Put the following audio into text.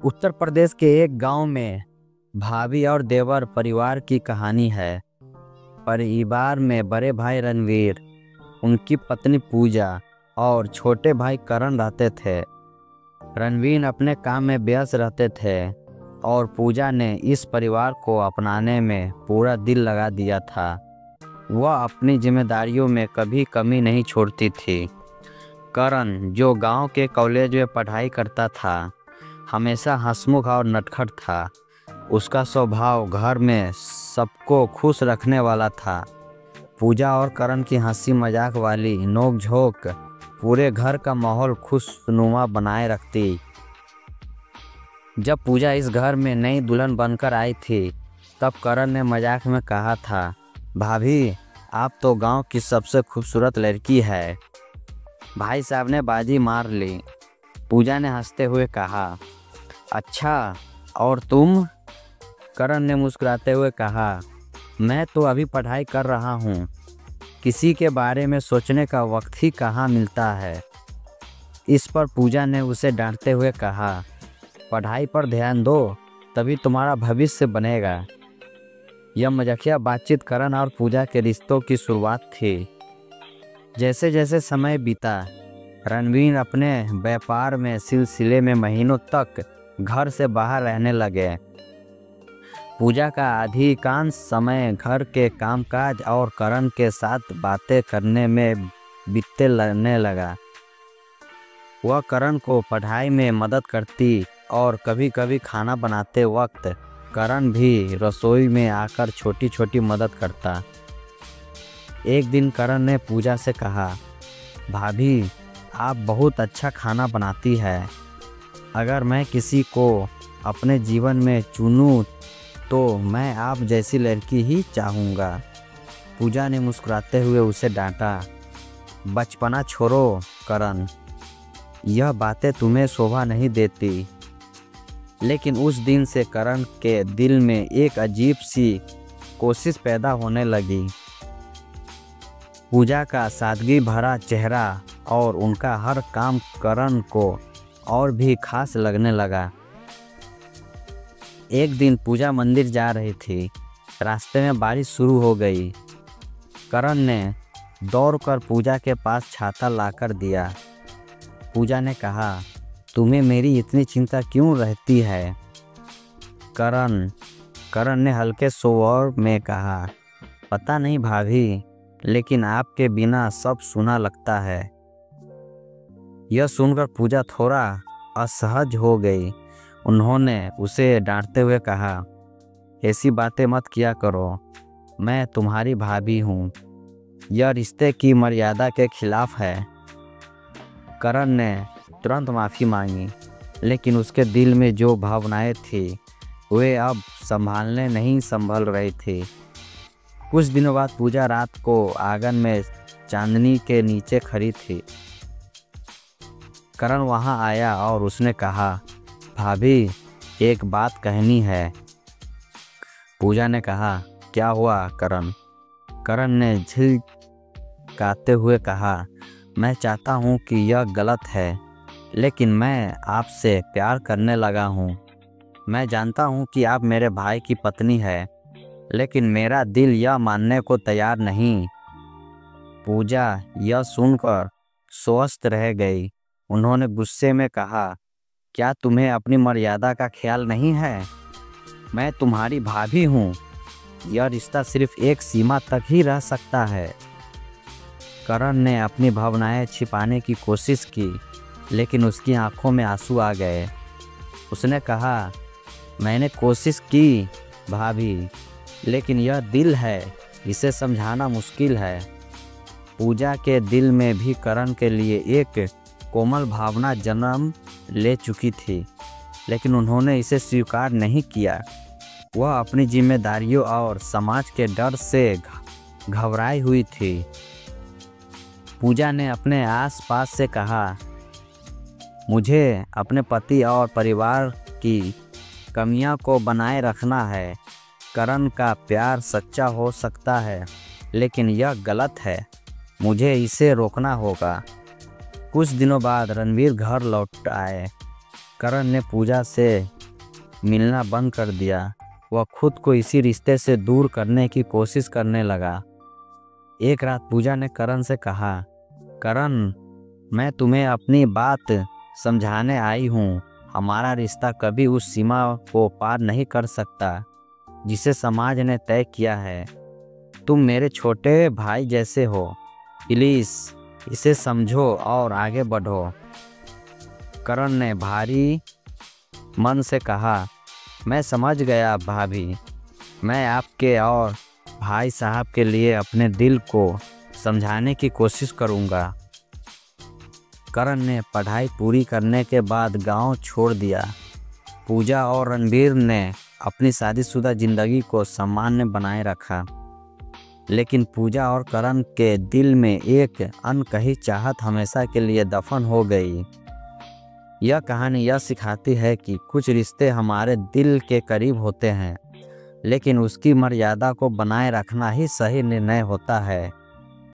उत्तर प्रदेश के एक गांव में भाभी और देवर परिवार की कहानी है। परिवार में बड़े भाई रणवीर, उनकी पत्नी पूजा और छोटे भाई करण रहते थे। रणवीर अपने काम में व्यस्त रहते थे और पूजा ने इस परिवार को अपनाने में पूरा दिल लगा दिया था। वह अपनी जिम्मेदारियों में कभी कमी नहीं छोड़ती थी। करण, जो गांव के कॉलेज में पढ़ाई करता था, हमेशा हंसमुख और नटखट था। उसका स्वभाव घर में सबको खुश रखने वाला था। पूजा और करण की हंसी मजाक वाली नोक-झोंक पूरे घर का माहौल खुशनुमा बनाए रखती। जब पूजा इस घर में नई दुल्हन बनकर आई थी, तब करण ने मजाक में कहा था, भाभी, आप तो गांव की सबसे खूबसूरत लड़की है। भाई साहब ने बाजी मार ली। पूजा ने हंसते हुए कहा, अच्छा, और तुम? करण ने मुस्कुराते हुए कहा, मैं तो अभी पढ़ाई कर रहा हूँ। किसी के बारे में सोचने का वक्त ही कहाँ मिलता है। इस पर पूजा ने उसे डांटते हुए कहा, पढ़ाई पर ध्यान दो, तभी तुम्हारा भविष्य बनेगा। यह मजाकिया बातचीत करण और पूजा के रिश्तों की शुरुआत थी। जैसे जैसे समय बीता, रणवीर अपने व्यापार में सिलसिले में महीनों तक घर से बाहर रहने लगे। पूजा का अधिकांश समय घर के कामकाज और करण के साथ बातें करने में बीतने लगने लगा। वह करण को पढ़ाई में मदद करती और कभी कभी खाना बनाते वक्त करण भी रसोई में आकर छोटी छोटी मदद करता। एक दिन करण ने पूजा से कहा, भाभी, आप बहुत अच्छा खाना बनाती है। अगर मैं किसी को अपने जीवन में चुनूं तो मैं आप जैसी लड़की ही चाहूँगा। पूजा ने मुस्कुराते हुए उसे डांटा, बचपना छोड़ो करण, यह बातें तुम्हें शोभा नहीं देती। लेकिन उस दिन से करण के दिल में एक अजीब सी कोशिश पैदा होने लगी। पूजा का सादगी भरा चेहरा और उनका हर काम करण को और भी खास लगने लगा। एक दिन पूजा मंदिर जा रही थी। रास्ते में बारिश शुरू हो गई। करण ने दौड़कर पूजा के पास छाता लाकर दिया। पूजा ने कहा, तुम्हें मेरी इतनी चिंता क्यों रहती है? करण ने हल्के स्वर में कहा, पता नहीं भाभी, लेकिन आपके बिना सब सूना लगता है। यह सुनकर पूजा थोड़ा असहज हो गई। उन्होंने उसे डांटते हुए कहा, ऐसी बातें मत किया करो, मैं तुम्हारी भाभी हूँ। यह रिश्ते की मर्यादा के खिलाफ है। करण ने तुरंत माफ़ी मांगी, लेकिन उसके दिल में जो भावनाएं थी वे अब संभल रही थी। कुछ दिनों बाद पूजा रात को आंगन में चांदनी के नीचे खड़ी थी। करण वहां आया और उसने कहा, भाभी, एक बात कहनी है। पूजा ने कहा, क्या हुआ करण? करण ने झिलकाते हुए कहा, मैं चाहता हूँ कि यह गलत है, लेकिन मैं आपसे प्यार करने लगा हूँ। मैं जानता हूँ कि आप मेरे भाई की पत्नी है, लेकिन मेरा दिल यह मानने को तैयार नहीं। पूजा यह सुनकर स्वस्थ रह गई। उन्होंने गुस्से में कहा, क्या तुम्हें अपनी मर्यादा का ख्याल नहीं है? मैं तुम्हारी भाभी हूँ। यह रिश्ता सिर्फ एक सीमा तक ही रह सकता है। करण ने अपनी भावनाएं छिपाने की कोशिश की, लेकिन उसकी आंखों में आंसू आ गए। उसने कहा, मैंने कोशिश की भाभी, लेकिन यह दिल है, इसे समझाना मुश्किल है। पूजा के दिल में भी करण के लिए एक कोमल भावना जन्म ले चुकी थी, लेकिन उन्होंने इसे स्वीकार नहीं किया। वह अपनी जिम्मेदारियों और समाज के डर से घबराई हुई थी। पूजा ने अपने आसपास से कहा, मुझे अपने पति और परिवार की कमियां को बनाए रखना है। करण का प्यार सच्चा हो सकता है, लेकिन यह गलत है। मुझे इसे रोकना होगा। कुछ दिनों बाद रणवीर घर लौट आए। करण ने पूजा से मिलना बंद कर दिया। वह खुद को इसी रिश्ते से दूर करने की कोशिश करने लगा। एक रात पूजा ने करण से कहा, करण, मैं तुम्हें अपनी बात समझाने आई हूँ। हमारा रिश्ता कभी उस सीमा को पार नहीं कर सकता जिसे समाज ने तय किया है। तुम मेरे छोटे भाई जैसे हो, प्लीज़ इसे समझो और आगे बढ़ो। करण ने भारी मन से कहा, मैं समझ गया भाभी, मैं आपके और भाई साहब के लिए अपने दिल को समझाने की कोशिश करूँगा। करण ने पढ़ाई पूरी करने के बाद गांव छोड़ दिया। पूजा और रणवीर ने अपनी शादीशुदा जिंदगी को सामान्य बनाए रखा, लेकिन पूजा और करण के दिल में एक अनकही चाहत हमेशा के लिए दफन हो गई। यह कहानी यह सिखाती है कि कुछ रिश्ते हमारे दिल के करीब होते हैं, लेकिन उसकी मर्यादा को बनाए रखना ही सही निर्णय होता है।